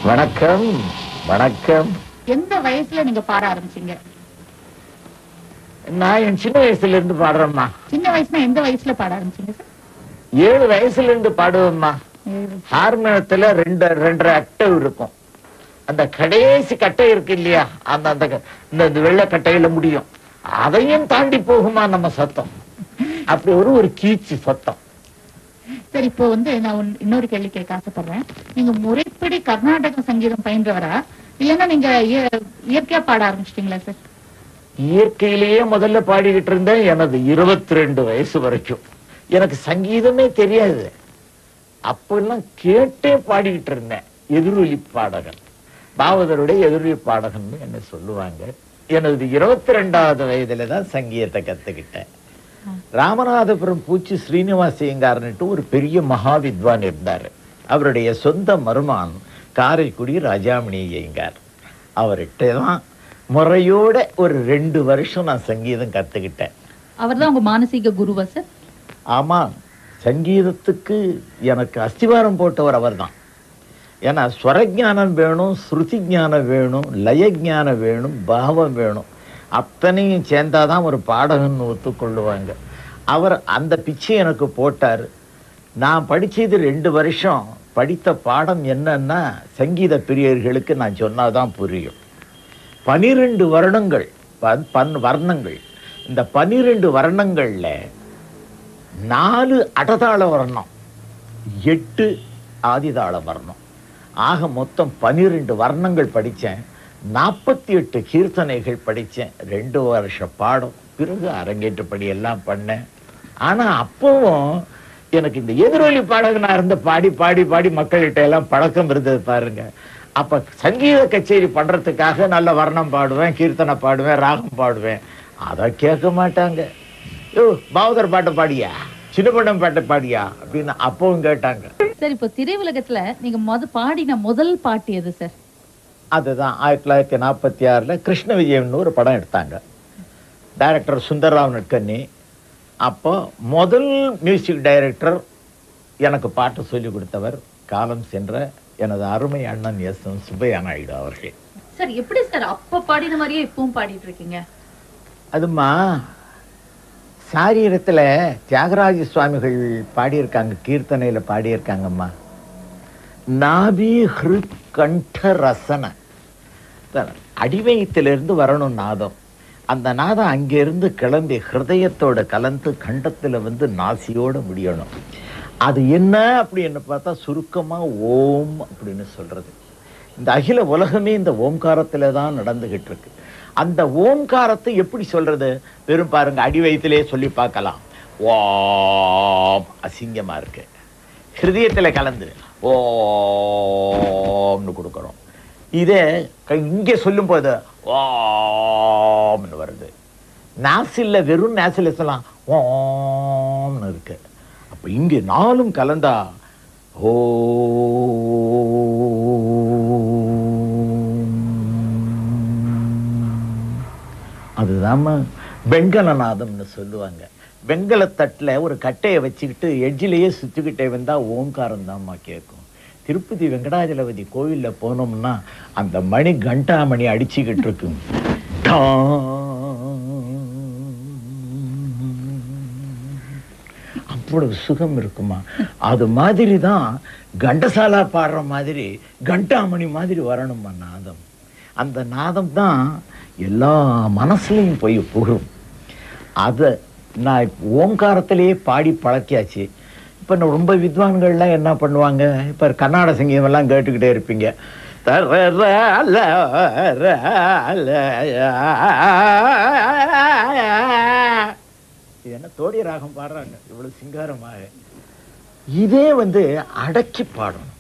வணக்கம். வணக்கம். எந்த வயசுல நீங்க பாட ஆரம்பிச்சீங்க? நான் என் சின்ன வயசுல இருந்து பாடுறேம்மா. சின்ன வயசுல எந்த வயசுல பாட ஆரம்பிச்சீங்க சார்? 7 வயசுல இருந்து பாடுவேம்மா. ஹார்மோனியத்துல 2.5 அக்டேவ் இருக்கும். அந்த கடைசி கட்டை இருக்கு இல்லையா, அந்த இந்த வெள்ளை கட்டையில முடியும். அதையும் தாண்டி போகுமா நம்ம சத்தம். அப்படி ஒரு கீச்சு சத்தம். சரி, இப்போ நான் இன்னொரு கேள்வி கேட்க ஆசைப்படுறேன். நீங்க முறைப்படி கர்நாடக சங்கீதம் பயின்றவரா, இல்லன்னா நீங்க இயற்கையா பாட ஆரம்பிச்சிட்டீங்களா சார்? இயற்கையிலேயே முதல்ல பாடிக்கிட்டு இருந்தேன். எனது 22 வயசு வரைக்கும் எனக்கு சங்கீதமே தெரியாது. அப்பெல்லாம் கேட்டே பாடிக்கிட்டு இருந்தேன். எதிரொலி பாடகன், பாவதருடைய எதிரொலி பாடகன் என்ன சொல்லுவாங்க. எனது 22வது வயதுல தான் சங்கீதத்தை கத்துக்கிட்டேன். ராமநாதபுரம் பூச்சி ஸ்ரீனிவாசையங்காரன்ட்டு ஒரு பெரிய மகா வித்வான் இருந்தாரு. அவருடைய சொந்த மருமான் காரைக்குடி ராஜாமணி ஐயங்கார். அவர்கிட்ட தான் முறையோட ஒரு 2 வருஷம் நான் சங்கீதம் கத்துக்கிட்டேன். அவர் தான் உங்க மானசீக குருவா சார்? ஆமா, சங்கீதத்துக்கு எனக்கு அஸ்திவாரம் போட்டவர் அவர் தான். ஏன்னா ஸ்வரஜானம் வேணும், ஸ்ருதி ஞானம் வேணும், லயஜானம் வேணும், பாவம் வேணும். அத்தனையும் சேர்ந்தாதான் ஒரு பாடகன் ஒத்துக்கொள்ளுவாங்க. அவர் அந்த பிச்சை எனக்கு போட்டார். நான் படிச்சது 2 வருஷம். படித்த பாடம் என்னன்னா, சங்கீத பிரியர்களுக்கு நான் சொன்னாதான் புரியும். 12 வருடங்கள் வர்ணங்கள். இந்த 12 வர்ணங்கள்ல 4 அடதாள வர்ணம், 8 ஆதிதாள வர்ணம். ஆக மொத்தம் 12 வர்ணங்கள் படித்தேன். 48 கீர்த்தனைகள் படித்தேன். 2 வருஷ பாடம். பிறகு அரங்கேற்றப்படி எல்லாம் பண்ணேன். ஆனா அப்பவும் எனக்கு இந்த எதிரொலி பாடகனா இருந்த பாடி பாடி பாடி மக்கள்கிட்ட எல்லாம் பழக்கம் இருந்தது பாருங்க. அப்ப சங்கீத கச்சேரி பண்றதுக்காக நல்ல வர்ணம் பாடுவேன், கீர்த்தனை பாடுவேன், ராகம் பாடுவேன். அதை கேட்க மாட்டாங்க. யோ, பாவதர் பாட்டை பாடியா, சின்ன பண்டம் பாட்டை பாடியா அப்படின்னு அப்பவும் கேட்டாங்க. சார், இப்போ திரையுலகத்துல நீங்க பாடின முதல் பாட்டு எது சார்? அதுதான் 1946 கிருஷ்ண விஜயம்னு ஒரு படம் எடுத்தாங்க. டைரக்டர் சுந்தர்ராவ் நட்கன்னி. அப்போ முதல் மியூசிக் டைரக்டர் எனக்கு பாட்டு சொல்லி கொடுத்தவர் காலம் சென்ற எனது அருமை அண்ணன் எஸ் சுப்பையா நாயுடு அவர்கள். சார், எப்படி சார் அப்ப பாடின மாதிரியே இப்பவும் பாடிட்டு இருக்கீங்க? அதுமா சாரீரத்துல தியாகராஜ சுவாமிகள் பாடியிருக்காங்க, கீர்த்தனையில பாடியிருக்காங்கம்மா. நாபி ஹிருத் கண்ட ரசன, அடிவயத்திலிருந்து வரணும் நாதம். அந்த நாதம் அங்கிருந்து கிளம்பி ஹிருதயத்தோட கலந்து கண்டத்துல நாசியோட முடியணும். அது என்ன அப்படின்னு பார்த்தா சுருக்கமா ஓம் அப்படின்னு சொல்றது. இந்த அகில உலகமே இந்த ஓம்காரத்துல தான் நடந்துகிட்டு இருக்கு. அந்த ஓம்காரத்தை எப்படி சொல்றது? வெறும் பாருங்க, அடிவயத்திலே சொல்லி பார்க்கலாம். ஓம் அசிங்கமா இருக்கு. ஹிருதயத்துல கலந்து ஓம்னு கொடுக்கிறோம். இதே இங்க சொல்லும் போது ஓம்னு வருது. நாசில்ல வெறும் நாசில சொல்லலாம் ஓம்னு இருக்கு. அப்ப இங்க 4ம் கலந்தா ஓ. அதுதான் வெங்கலநாதம்னு சொல்லுவாங்க. வெங்கலத்தட்டுல ஒரு கட்டையை வச்சுக்கிட்டு எட்ஜிலேயே சுத்திக்கிட்டே வந்தா ஓங்காரம் தான்மா கேட்கும். திருப்பதி வெங்கடாஜலபதி கோவில்ல போனோம்னா அந்த மணி கண்டாமணி அடிச்சுக்கிட்டு இருக்கு. அவ்வளவு சுகம் இருக்குமா. அது மாதிரி தான் கண்டசாலா பாடுற மாதிரி கண்டாமணி மாதிரி வரணுமா நாதம். அந்த நாதம் தான் எல்லா மனசுலையும் போய் புகும். அதை நான் ஓங்காரத்திலேயே பாடி பழக்கியாச்சு. இப்போ ரொம்ப வித்வான்கள்லாம் என்ன பண்ணுவாங்க, இப்போ கர்நாடக சங்கீதம் எல்லாம் கேட்டுக்கிட்டே இருப்பீங்க. இது என்ன தோடி ராகம் பாடுறாங்க இவ்வளவு சிங்காரமாக. இதே அடக்கி பாடணும்.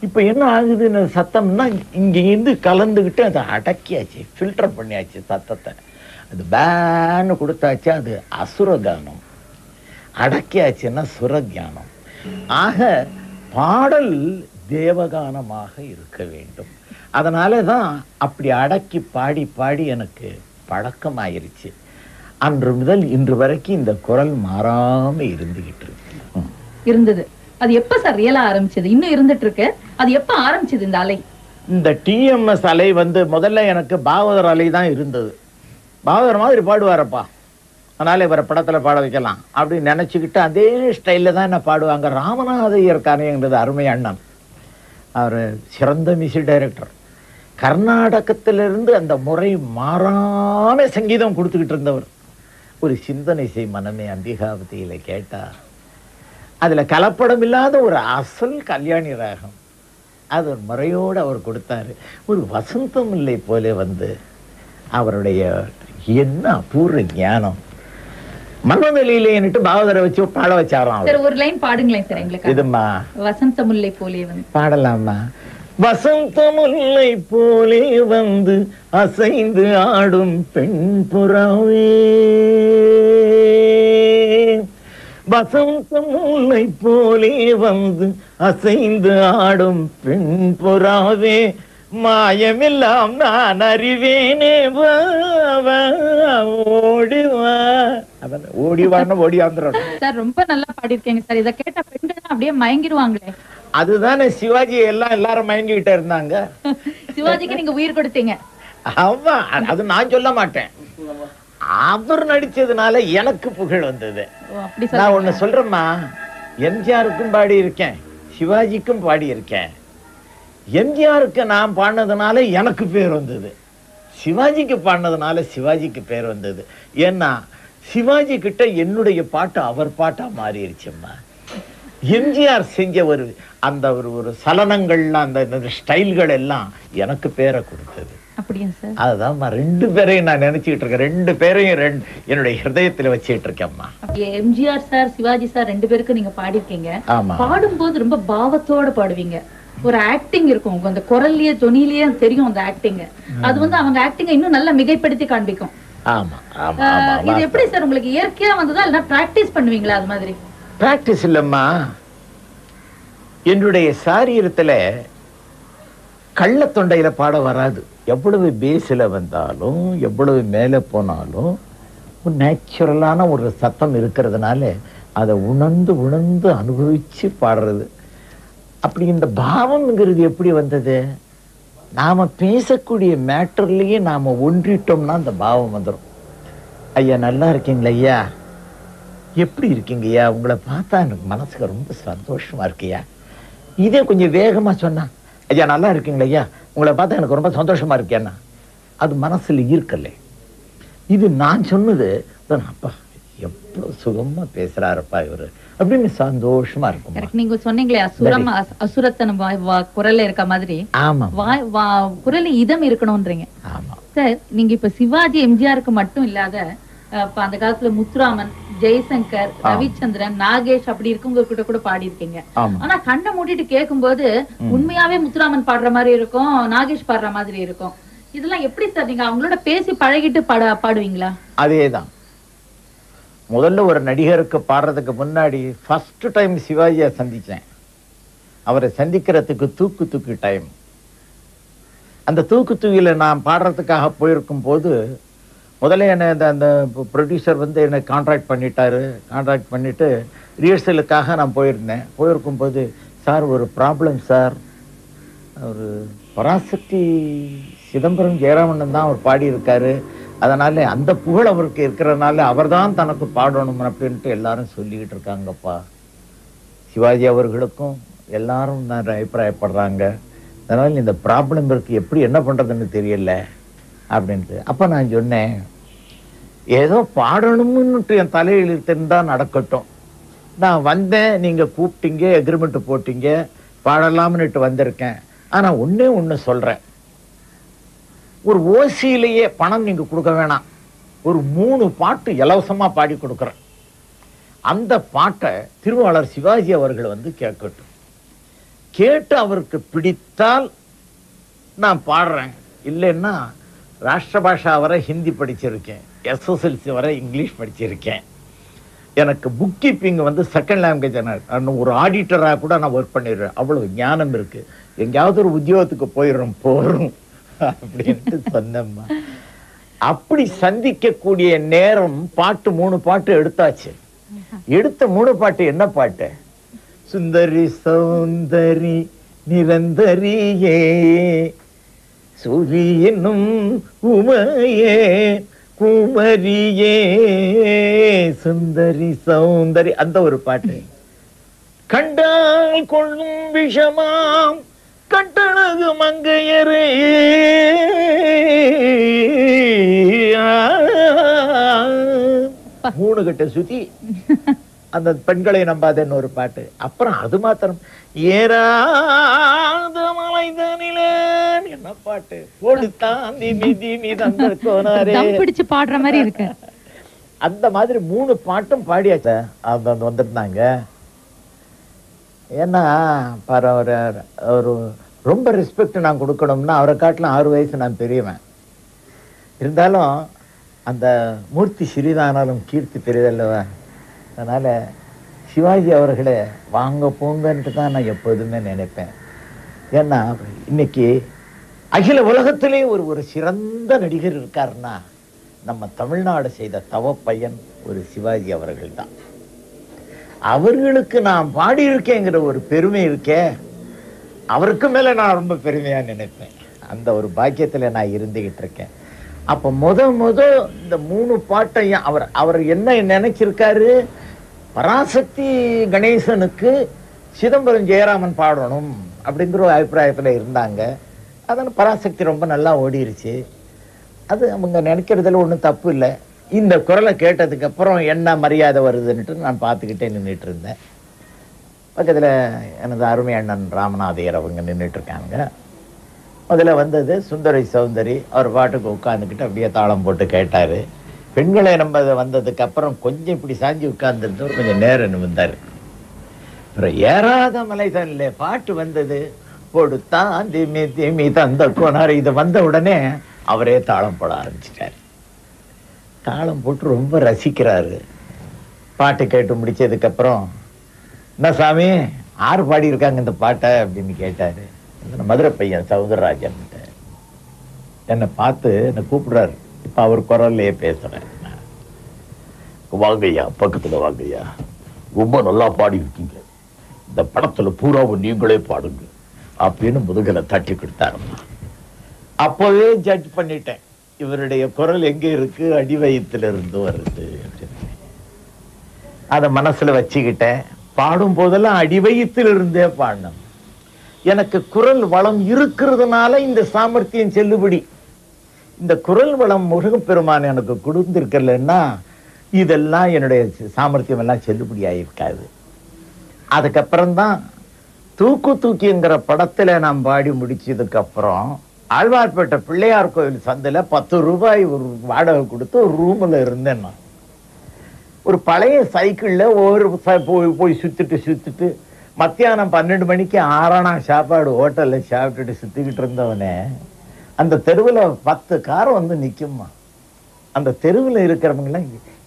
இப்ப என்ன ஆகுதுன்னு சத்தம்னா இங்கிருந்து கலந்துகிட்டு அதை அடக்கியாச்சு, ஃபில்டர் பண்ணியாச்சு சத்தத்தை. அது பேன்னு கொடுத்தாச்சு. அது அசுரகானம். அடக்கியாச்சுன்னா சுரஞானம். ஆக பாடல் தேவகானமாக இருக்க வேண்டும். அதனாலதான் அப்படி அடக்கி பாடி பாடி எனக்கு பழக்கமாயிருச்சு. அன்று முதல் இன்று வரைக்கும் இந்த குரல் மாறாம இருந்துகிட்டு இருக்கு. இருந்தது. அது எப்ப சார் ரியலா ஆரம்பிச்சது? இன்னும் இருந்துட்டு இருக்கு. அது எப்ப ஆரம்பிச்சது இந்த அலை? இந்த டிஎம்எஸ் அலை முதல்ல எனக்கு பாகவதர் அலை தான் இருந்தது. பாகவதர் மாதிரி பாடுவாரப்பா, அதனால இவரை படத்துல பாட வைக்கலாம் அப்படின்னு நினைச்சுக்கிட்டு அதே ஸ்டைல்ல தான் என்ன பாடுவாங்க. ராமநாதையர் காரியங்கிறது அருமை அண்ணன், அவர் சிறந்த மியூசிக் டைரக்டர். கர்நாடகத்திலிருந்து அந்த முறை மாறாம சங்கீதம் கொடுத்துக்கிட்டு இருந்தவர். ஒரு சிந்தனை செய் மனமே அம்பிகாவதியில கேட்டா அதுல கலப்படம் இல்லாத ஒரு அசல் கல்யாணி ராகம், அது ஒரு முறையோடு அவர் கொடுத்தாரு. ஒரு வசந்தம் இல்லை போல அவருடைய என்ன அபூர்வ ஞானம். மனநிலையிலேன்னுட்டு பாகவதரை வச்சு பாட வச்சாராம். ஒரு லைன் பாடுங்களேன் சார் எங்களுக்கு. இதுமா வசந்த முல்லை போலே பாடலாமா? வசந்த முல்லை போலே அசைந்து ஆடும் பெண் புறாவே, வசந்த முல்லை போலே அசைந்து ஆடும் பெண் புறாவே, மாயமெல்லாம் நான் அறிவேனே, ஓடிவா. ஓடிவான்னு ஓடி வந்துடும் சார். ரொம்ப நல்லா பாடிருக்கீங்க சார். இதை கேட்ட பெண்கள் அப்படியே மயங்கிடுவாங்களே. அதுதானே சிவாஜி எல்லாரும் மயங்கிட்டு இருந்தாங்க. சிவாஜிக்கு நீங்க உயிர் கொடுத்தீங்க. ஆமா, அது நான் சொல்ல மாட்டேன். அவர் நடிச்சதுனால எனக்கு புகழ் வந்தது. நான் ஒண்ணு சொல்றேம்மா, எம்ஜிஆருக்கும் பாடி இருக்கேன், சிவாஜிக்கும் பாடி இருக்கேன். எம்ஜிஆருக்கு நான் பாடினதுனால எனக்கு பேர் வந்தது, சிவாஜிக்கு பாடினதுனால சிவாஜிக்கு பேர் வந்தது. ஏன்னா சிவாஜி கிட்ட என்னுடைய பாட்டு அவர் பாட்டா மாறிடுச்சும்மா. எம்ஜிஆர் செஞ்ச அந்த ஒரு சலனங்கள்லாம் அந்த ஸ்டைல்கள் எல்லாம் எனக்கு பேரை கொடுத்தது. அதுதான் ரெண்டு பேரையும் நான் நினைச்சுக்கிட்டு இருக்கேன். ரெண்டு பேரையும் என்னுடைய ஹிருதயத்துல வச்சுட்டு இருக்கேன்மா. எம்ஜிஆர் சார், சிவாஜி சார் ரெண்டு பேருக்கு நீங்க பாடிருக்கீங்க. பாடும்போது ரொம்ப பாவத்தோட பாடுவீங்க. ஒரு ஆக்டிங் இருக்கும், அந்த குரல்லயே தொனிலேயே தெரியும் அந்த ஆக்டிங். அது அவங்க ஆக்டிங்க இன்னும் நல்லா மிகைப்படுத்தி காண்பிக்கும். ஆமா, இது எப்படி சார் உங்களுக்கு இயற்கையா வந்ததா இல்ல பிராக்டிஸ் பண்ணுவீங்களா? அது மாதிரி பிராக்டிஸ் இல்லம்மா. என்னுடைய சாரீரத்துல கள்ள தொண்டையில பாட வராது. எவ்வளவு பேஸ்ல வந்தாலும் எவ்வளவு மேல போனாலும் ஒரு நேச்சுரலான ஒரு சத்தம் இருக்கிறதுனால அதை உணர்ந்து உணர்ந்து அனுபவிச்சு பாடுறது. அப்படி இந்த பாவம்ங்கிறது எப்படி வந்தது? நாம பேசக்கூடிய மேட்டர்லயே நாம ஒன்றிட்டோம்னா அந்த பாவம் வந்துடும். ஐயா நல்லா இருக்கீங்களா? ஐயா எப்படி இருக்கீங்க? ஐயா உங்களை பார்த்தா எனக்கு மனசுக்கு ரொம்ப சந்தோஷமா இருக்குயா. இதே கொஞ்சம் வேகமா சொன்னா, ஐயா நல்லா இருக்கீங்களா? ஐயா உங்களை பார்த்தா எனக்கு ரொம்ப சந்தோஷமா இருக்கேன்னா அது மனசுல ஈர்க்கலை. இது நான் சொன்னது, அப்பா எவ்வளவு சுகமா பேசுறாருப்பா இவரு அப்படின்னு சந்தோஷமா இருக்கும். நீங்க சொன்னீங்களே அசுரம் அசுரத்தனம் குரல்ல இருக்க மாதிரி. ஆமா, குரல் இதம் இருக்கணும்ன்றீங்க. ஆமா சார், நீங்க இப்ப சிவாஜி எம்ஜிஆருக்கு மட்டும் இல்லாத அந்த காலத்துல முத்துராமன், ஜெய்சங்கர், ரவிச்சந்திரன், நாகேஷ் அப்படி இருக்கவங்க கிட்ட கூட பாடி இருக்கீங்க. ஆனா கண்ணை மூடிட்டு கேட்கும் போது உண்மையாவே முத்துராமன் பாடுற மாதிரி இருக்கும், நாகேஷ் பாடுற மாதிரி இருக்கும். இதெல்லாம் எப்படி சார் நீங்க அவங்களோட பேசி பழகிட்டு பாடுவீங்களா? அதேதான். முதல்ல ஒரு நடிகருக்கு பாடுறதுக்கு முன்னாடி ஃபர்ஸ்ட் டைம் சிவாஜியை சந்திச்சேன். அவரை சந்திக்கிறதுக்கு தூக்கு டைம். அந்த தூக்கில நான் பாடுறதுக்காக போயிருக்கும் போது முதல்ல என்னை அந்த ப்ரொடியூசர் என்னை கான்ட்ராக்ட் பண்ணிட்டாரு. கான்ட்ராக்ட் பண்ணிட்டு ரிஹர்சலுக்காக நான் போயிருந்தேன். போயிருக்கும் போது, சார் ஒரு ப்ராப்ளம் சார், ஒரு பராசக்தி சிதம்பரம் ஜெயராமன் தான் அவர் பாடியிருக்காரு, அதனால அந்த புகழ் அவருக்கு இருக்கிறதுனால அவர் தான் தனக்கு பாடணும் அப்படின்ட்டு எல்லாரும் சொல்லிக்கிட்டு இருக்காங்கப்பா. சிவாஜி அவர்களுக்கும் எல்லாரும் நான் அபிப்பிராயப்படுறாங்க, அதனால இந்த ப்ராப்ளம் இருக்கு, எப்படி என்ன பண்றதுன்னு தெரியல அப்படின்ட்டு. அப்ப நான் சொன்னேன், ஏதோ பாடணும்னுட்டு என் தலையில் இருந்தா நடக்கட்டும். நான் வந்தேன், நீங்க கூப்பிட்டீங்க, எக்ரிமெண்ட் போட்டீங்க, பாடலாம்னுட்டு வந்திருக்கேன். ஆனா ஒண்ணு சொல்றேன், ஒரு ஓசியிலேயே பணம் நீங்க கொடுக்க வேணாம், ஒரு 3 பாட்டு இலவசமா பாடி கொடுக்குறேன். அந்த பாட்டை திருவாளர் சிவாஜி அவர்கள் கேட்கட்டும். கேட்டு அவருக்கு பிடித்தால் நான் பாடுறேன், இல்லைன்னா ராஷ்டிர பாஷா வரை ஹிந்தி படிச்சிருக்கேன், SSLC வரை இங்கிலீஷ் படிச்சிருக்கேன். எனக்கு புக் கீப்பிங் வந்து செகண்ட் லாங்குவேஜ். ஒரு ஆடிட்டரா கூட நான் ஒர்க் பண்ணிடுறேன், அவ்வளவு ஞானம் இருக்கு. எங்கேயாவது ஒரு உத்தியோகத்துக்கு போயிடும் அப்படின்ட்டு சொன்னம்மா. அப்படி சந்திக்கக்கூடிய நேரம் பாட்டு 3 பாட்டு எடுத்தாச்சு. எடுத்த 3 பாட்டு என்ன பாட்டு? சுந்தரி சௌந்தரி நிரந்தரியே சூரி என்னும் உமையே குமரியே சுந்தரி சௌந்தரி, அந்த ஒரு பாட்டு. கண்டால் கொள்ளும் விஷமாம் கட்டழகு மங்கையரே 3 கட்ட சுத்தி அந்த பெண்களை நம்பாதன்னு ஒரு பாட்டு. அப்புறம் அது மாத்திரம் ஏறாத மலைதனிலே என்ன பாட்டு கொடுத்தாந்தி மிதி மிதந்த கோனாரே பிடிச்சு பாடுற மாதிரி இருக்கு. அந்த மாதிரி 3 பாட்டும் பாடியாச்ச. அந்த வந்துருந்தாங்க. ஏன்னா பாரு, ஒரு ரொம்ப ரெஸ்பெக்ட் நான் கொடுக்கணும்னா அவரை காட்டிலும் 6 வயசு நான் பெரியவன். இருந்தாலும் அந்த மூர்த்தி சிறிதானாலும் கீர்த்தி பெரியதல்லவா. அதனால சிவாஜி அவர்களே வாங்க போங்கன்ட்டு தான் நான் எப்போதுமே நினைப்பேன். ஏன்னா இன்னைக்கு அகில உலகத்திலே ஒரு சிறந்த நடிகர் இருக்காருன்னா நம்ம தமிழ்நாடு செய்த தவ பையன் ஒரு சிவாஜி அவர்கள் தான். அவர்களுக்கு நான் பாடியிருக்கேங்கிற ஒரு பெருமை இருக்கே, அவருக்கு மேல நான் ரொம்ப பெருமையா நினைப்பேன். அந்த ஒரு பாக்கியத்துல நான் இருந்துகிட்டு இருக்கேன். அப்ப முத இந்த 3 பாட்டையும் அவர் என்ன நினைச்சிருக்காரு, பராசக்தி கணேசனுக்கு சிதம்பரம் ஜெயராமன் பாடணும் அப்படிங்கிற ஒரு அபிப்பிராயத்துல இருந்தாங்க. அதனால பராசக்தி ரொம்ப நல்லா ஓடிருச்சு. அது அவங்க நினைக்கிறதுல ஒன்றும் தப்பு இல்லை. இந்த குரலை கேட்டதுக்கு அப்புறம் என்ன மரியாதை வருதுன்னுட்டு நான் பார்த்துக்கிட்டே நின்றுட்டு இருந்தேன். பக்கத்தில் எனது அருமை அண்ணன் ராமநாதையர் அவங்க நின்றுட்டு இருக்காங்க. முதல்ல வந்தது சுந்தரி சௌந்தரி. அவர் பாட்டுக்கு உட்காந்துக்கிட்டு அப்படியே தாளம் போட்டு கேட்டார். பெண்களை நம்ம வந்ததுக்கு அப்புறம் கொஞ்சம் இப்படி சாஞ்சி உட்கார்ந்துருந்தவர் கொஞ்சம் நேரம் நிமிந்தார். அப்புறம் ஏறாத மலைதனிலே பாட்டு வந்தது. கொடுத்தான் திமி திமி தந்த கோனார். இது வந்த உடனே அவரே தாளம் போட ஆரம்பிச்சிட்டார். தாளம் போட்டு ரொம்ப ரசிக்கிறாரு. பாட்டு கேட்டு முடிச்சதுக்கு அப்புறம் என்ன சாமி 6 பாடி இருக்காங்க இந்த பாட்டை அப்படின்னு கேட்டாரு. மதுரை பையன் சவுந்தரராஜன் என்னை பார்த்து என்னை கூப்பிடுறாரு. இப்ப அவர் குரல்லையே பேசுறேன். வாங்கய்யா, பக்கத்துல வாங்கய்யா, ரொம்ப நல்லா பாடி இருக்கீங்க, இந்த படத்துல பூராவும் நீங்களே பாடுங்க அப்படின்னு முதுகலை தட்டி கொடுத்தாருமா. அப்பவே ஜட்ஜ் பண்ணிட்டேன், இவருடைய குரல் எங்க இருக்கு, அடிவயத்துல இருந்து வருது. அத மனசுல வச்சுக்கிட்டேன். பாடும் போதெல்லாம் அடிவயத்தில் இருந்தே பாடணும். எனக்கு குரல் வளம் இருக்கிறதுனால இந்த சாமர்த்தியம் செல்லுபடி. இந்த குரல் வளம் முருகப்பெருமான் எனக்கு கொடுத்திருக்கலன்னா இதெல்லாம் என்னுடைய சாமர்த்தியம் எல்லாம் செல்லுபடி ஆயிருக்காது. அதுக்கப்புறம்தான் தூக்கு தூக்கிங்கிற படத்துல நான் பாடி முடிச்சதுக்கு அப்புறம் ஆழ்வார்பேட்டை பிள்ளையார் கோவில் சந்தையில 10 ரூபாய் ஒரு வாடகை கொடுத்து ஒரு ரூம்ல இருந்தேன். நான் ஒரு பழைய சைக்கிள்ல போய் சுத்திட்டு மத்தியானம் 12 மணிக்கு 6 சாப்பாடு ஹோட்டல்ல சாப்பிட்டுட்டு சுத்திக்கிட்டு இருந்தவனே அந்த தெருவுல 10 கார் வந்து நிக்குமா. அந்த தெருவுல இருக்கிறவங்க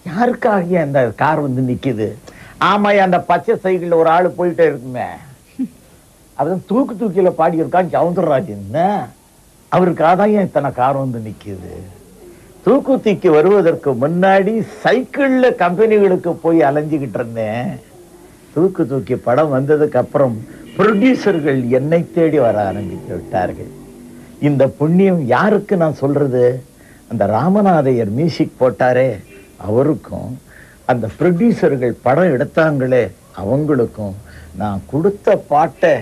யாருக்காக அந்த கார் வந்து நிக்குது? ஆமா, அந்த பச்சை சைக்கிள்ல ஒரு ஆளு போயிட்டே இருக்குமே, அதுதான் தூக்கு தூக்கில பாடி இருக்கான் சவுந்தரராஜன். அவருக்காக தான் இத்தனை கார் வந்து நிக்குது. தூக்கு தூக்கி வருவதற்கு முன்னாடி சைக்கிள்ல கம்பெனிகளுக்கு போய் அலைஞ்சுக்கிட்டு இருந்தேன். தூக்கு தூக்கி படம் வந்ததுக்கு அப்புறம் ப்ரொடியூசர்கள் என்னை தேடி வர ஆரம்பித்து விட்டார்கள். இந்த புண்ணியம் யாருக்கு நான் சொல்றது? அந்த ராமநாதையர் மியூசிக் போட்டாரே அவருக்கும், அந்த ப்ரொடியூசர்கள் படம் எடுத்தாங்களே அவங்களுக்கும் நான் கொடுத்த பாட்டை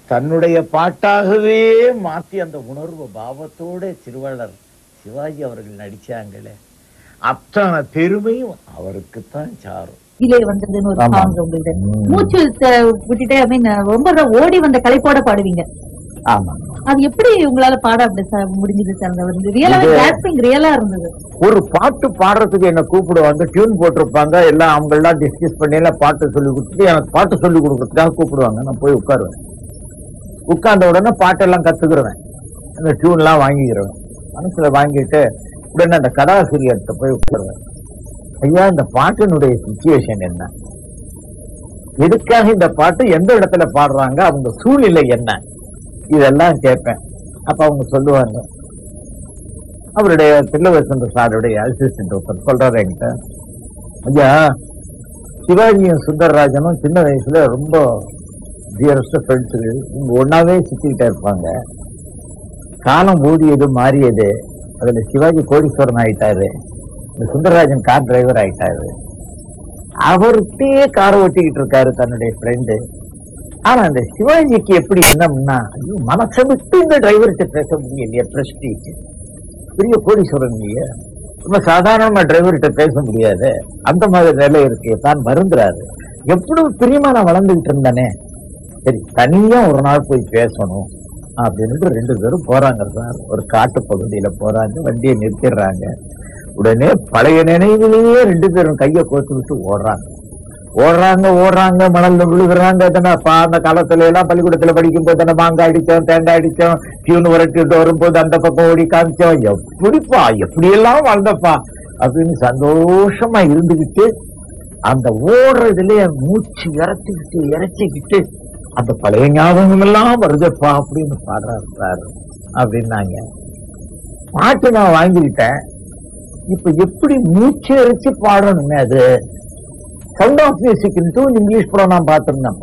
தன்னுடைய பாட்டாகவே மாத்தி அந்த உணர்வு பாவத்தோட திருவாளர் சிவாஜி அவர்கள் நடிச்சாங்களே, அத்தனை பெருமையும் அவருக்குத்தான் சாரும். இதிலே வந்ததுன்னு ஒரு சாங் உங்களுக்கு மூச்சு விட்டுட்டே ரொம்ப ஓடி வந்த கலைப்போட பாடுவீங்க. ஆமா, அது எப்படி உங்களால பாட அப்படி முடிஞ்சது சார்? ரியலா இருந்தது. ஒரு பாட்டு பாடுறதுக்கு என்ன கூப்பிடுவாங்க, டியூன் போட்டிருப்பாங்க, எல்லாம் அவங்க எல்லாம் டிஸ்கஸ் பண்ணி எல்லாம் பாட்டு சொல்லி கொடுத்துட்டு எனக்கு பாட்டு சொல்லி கொடுக்கறதுக்காக கூப்பிடுவாங்க. நான் போய் உட்காருவேன். உட்கார்ந்த உடனே பாட்டெல்லாம் கத்துக்கிடுவேன், அந்த டியூன் எல்லாம் வாங்கிக்கிறேன். மனசுல வாங்கிட்டு உடனே அந்த கதாசிரியர்கிட்ட போய் உட்காருவேன். ஐயா இந்த பாட்டினுடைய சிச்சுவேஷன் என்ன, எதுக்காக இந்த பாட்டு, எந்த இடத்துல பாடுறாங்க, அவங்க சூழ்நிலை என்ன, இதெல்லாம் கேட்பேன். அப்ப அவங்க சொல்லுவாங்க. அவருடைய தில்லவசந்த சாருடைய அசிஸ்டன்ட் ஒருத்தர் சொல்றாரு என்கிட்ட, ஐயா சிவாஜியும் சுந்தரராஜனும் சின்ன வயசுல ரொம்ப டியரஸ்ட் ஃப்ரெண்ட்ஸு, இவங்க ஒன்னாவே சுத்திக்கிட்டே இருப்பாங்க. காலம் ஓடியது மாறியது, அதுல சிவாஜி கோடீஸ்வரன் ஆயிட்டாரு, இந்த சுந்தரராஜன் கார் டிரைவர் ஆயிட்டாரு. அவர்கிட்டே காரை ஓட்டிக்கிட்டு இருக்காரு தன்னுடைய ஃப்ரெண்டு. ஆனா அந்த சிவாஜிக்கு எப்படி என்னம்னா, மனசை விட்டு இந்த டிரைவர்கிட்ட பேச முடியும் இல்லையா, பிரஸ்டீஜ், பெரிய கோடீஸ்வரன் இல்லையா, ரொம்ப சாதாரணமா டிரைவர்கிட்ட பேச முடியாது, அந்த மாதிரி நிலை இருக்கு. தான் வருந்துறாரு, எவ்வளவு பிரியமா நான் வளர்ந்துகிட்டு இருந்தேனே, சரி தனியா ஒரு நாள் போய் பேசணும் அப்படின்ட்டு 2 பேரும் போறாங்க சார். ஒரு காட்டு பகுதியில போறாங்க, வண்டியை நிறுத்திடுறாங்க. உடனே பழைய நினைவுலேயே 2 பேரும் கையை கோத்து விட்டு ஓடுறாங்க, மணல்ல விழுகிறாங்க. அந்த காலத்துல எல்லாம் பள்ளிக்கூடத்துல படிக்கும் போது தானே மாங்காய் அடிச்சோம், தேங்காய் அடிச்சோம், டியூன் விரட்டிட்டு வரும்போது அந்த பக்கம் ஓடி காமிச்சோம், எப்படிப்பா எப்படியெல்லாம் வாழ்ந்தப்பா அப்படின்னு சந்தோஷமா இருந்துகிட்டு அந்த ஓடுறதுலயே மூச்சு இறைச்சிக்கிட்டு அந்த பழைய ஞாபகம் எல்லாம் வருதுப்பா அப்படின்னு பாடுறாரு சார் அப்படின்னாங்க. பாட்டு நான் வாங்கிக்கிட்டேன். இப்ப எப்படி மூச்சு இறைச்சி பாடணுங்க, அது சவுண்ட் ஆஃப் மியூசிக் இங்கிலீஷ் படம் நான் பார்த்திருந்தேன்.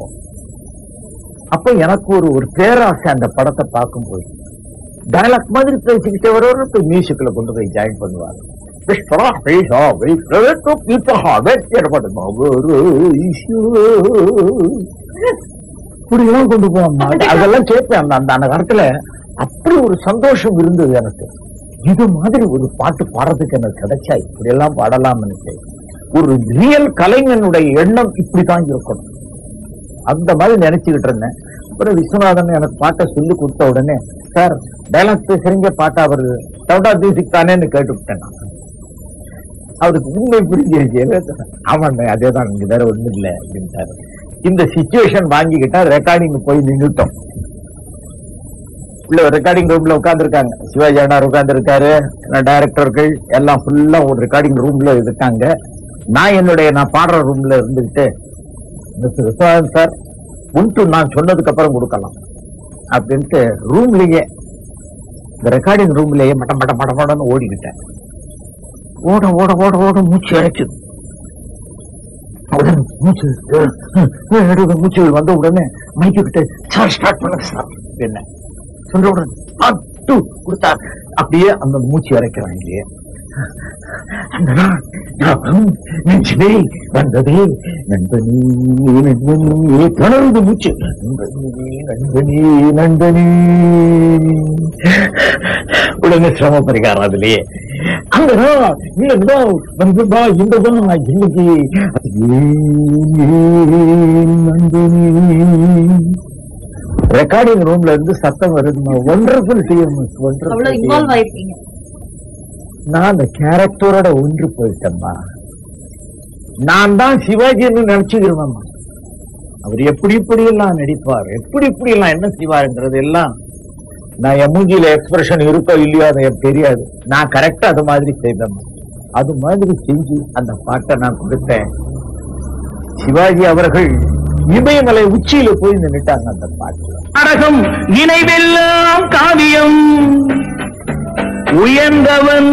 அப்ப எனக்கு ஒரு பேராசை அந்த படத்தை பார்க்கும் போது, டயலாக் மாதிரி பேசிக்கிட்டே வரவங்க மியூசிக்ல கொண்டு போய் ஜாயின் பண்ணுவாங்க. இப்படியெல்லாம் கொண்டு போவாங்க. அதெல்லாம் கேட்பேன். அந்த காலத்துல அப்படி ஒரு சந்தோஷம் இருந்தது எனக்கு. இது மாதிரி ஒரு பாட்டு பாடுறதுக்கு எனக்கு கிடைச்சா இப்படி எல்லாம் பாடலாம்னு. ஒரு ரியல் கலைஞனுடைய எண்ணம் இப்படிதான் இருக்கணும், அந்த மாதிரி நினைச்சுக்கிட்டு இருந்தேன். அப்புறம் விஸ்வநாதன் எனக்கு பாட்டை சொல்லி கொடுத்த உடனே, சார் டைலாக் பேசுறீங்க, பாட்டா வருது, சவுண்ட் ஆஃப் மியூசிக் தானேன்னு கேட்டுவிட்டேன். அவருக்கு உண்மை புரிஞ்சிருச்சு. ஆமாண்ணே அதேதான், இங்க வேற ஒண்ணும் இல்லை அப்படின்ட்டாரு. இந்த சிச்சுவேஷன் வாங்கிக்கிட்டா ரெக்கார்டிங் போய் நின்றுட்டோம். உள்ள ரெக்கார்டிங் ரூம்ல உட்கார்ந்துருக்காங்க, சிவாஜி அண்ணார் உட்கார்ந்துருக்காரு, டைரக்டர்கள் எல்லாம் ஃபுல்லா ஒரு ரெக்கார்டிங் ரூம்ல இருக்காங்க. நான் பாடுற ரூம்ல இருந்துகிட்டு, விஸ்வநாதன் சார் நான் சொன்னதுக்கு அப்புறம் கொடுக்கலாம் அப்படின்ட்டு ரூம்லயே, இந்த ரெக்கார்டிங் ரூம்லயே மடன்னு ஓடிக்கிட்டேன். ஓட மூச்சு இறைக்குது. மூச்சு வந்த உடனே மைக்கு கிட்ட சார் ஸ்டார்ட் பண்ண சார் என்ன சொல்ற உடனே கொடுத்தா அப்படியே அந்த மூச்சு இறைக்கிறாங்க இல்லையே. நெஞ்சிலே வந்ததே நண்பனே நண்பனே தொடர்ந்து மூச்சு நண்பனே. உடனே சிரம பரிகாரம் அதுலயே ரெக்கார்டிங் ரூம்ல இருந்து சத்தம் வருதுமா. ஒண்டர்ஃபுல் டீம், நான் அந்த கேரக்டரோட ஒன்று போயிட்டேம்மா. நான் தான் சிவாஜின்னு நினைச்சுக்கிறேன். அவர் எப்படி எல்லாம் நடிப்பார், எப்படி எல்லாம் என்ன செய்வாருன்றது எல்லாம் நான் என் மூஞ்சியில எக்ஸ்பிரஷன் இருக்கோ இல்லையோ அது எனக்கு தெரியாது. நான் கரெக்டா அது மாதிரி செய்தேன். அது மாதிரி செஞ்சு அந்த பாட்டை நான் கொடுத்தேன். சிவாஜி அவர்கள் இமயமலை உச்சியில போய் நின்னுட்டாங்க அந்த பாட்டு. நாடகம் நினைவெல்லாம் காவியம் உயர்ந்தவன்